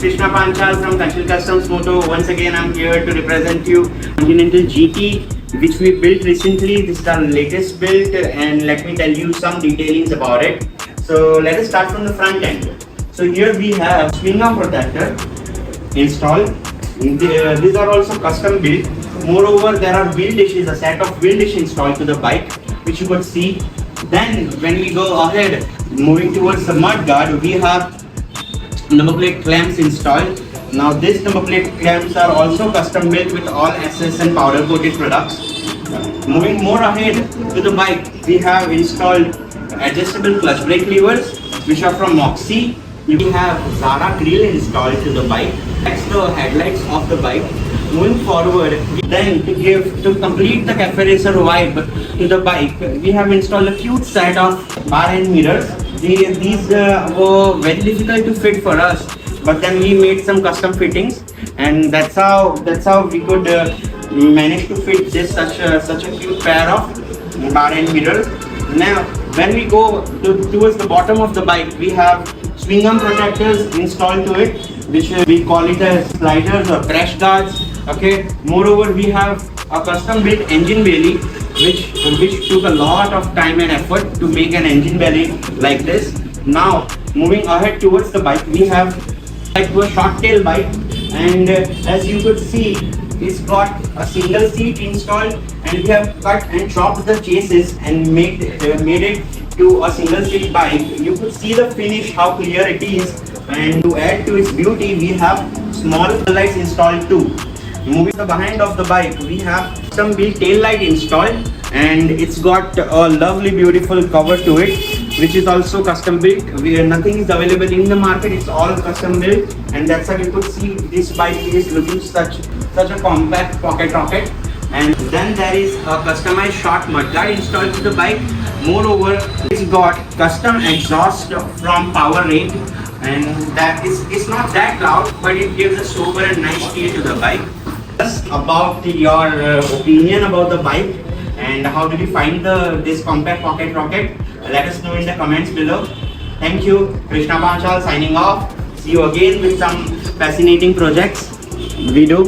Krishna Panchal from KANSHIL Custom Moto. Once again, I'm here to represent you Continental GT, which we built recently. This is our latest build, and let me tell you some detailings about it. So let us start from the front end. So here we have swing arm protector installed. These are also custom built. Moreover, there are wheel dishes, a set of wheel dish installed to the bike, which you could see. Then when we go ahead, moving towards the mud guard, we have number plate clamps installed. Now these number plate clamps are also custom built with all SS and powder coated products. Moving more ahead to the bike, we have installed adjustable clutch brake levers, which are from Moxie. We have Zara grill installed to the bike. That's the headlights of the bike. Moving forward, then to complete the cafe racer vibe to the bike, we have installed a cute set of bar end mirrors. These were very difficult to fit for us, but then we made some custom fittings, and that's how we could manage to fit this such a cute pair of bar end mirrors. Now, when we go towards the bottom of the bike, we have swing arm protectors installed to it, which we call it as sliders or crash guards. Okay. Moreover, we have a custom built engine belly, which took a lot of time and effort to make an engine belly like this. Now, moving ahead towards the bike, we have like a short tail bike, and as you could see, it's got a single seat installed, and we have cut and chopped the chases and made it to a single seat bike. You could see the finish, how clear it is, and to add to its beauty, we have small lights installed too. Moving to the behind of the bike, we have some built tail light installed, and it's got a lovely beautiful cover to it, which is also custom built. Nothing is available in the market, it's all custom built, and that's how you could see this bike is looking such a compact pocket rocket. And then there is a customized short mudguard installed to the bike. Moreover, it's got custom exhaust from Power Rate, and that is, it's not that loud, but it gives a sober and nice feel to the bike. Just about your opinion about the bike, and how did you find this compact pocket rocket? Let us know in the comments below. Thank you. Krishna Panchal signing off. See you again with some fascinating projects. We do.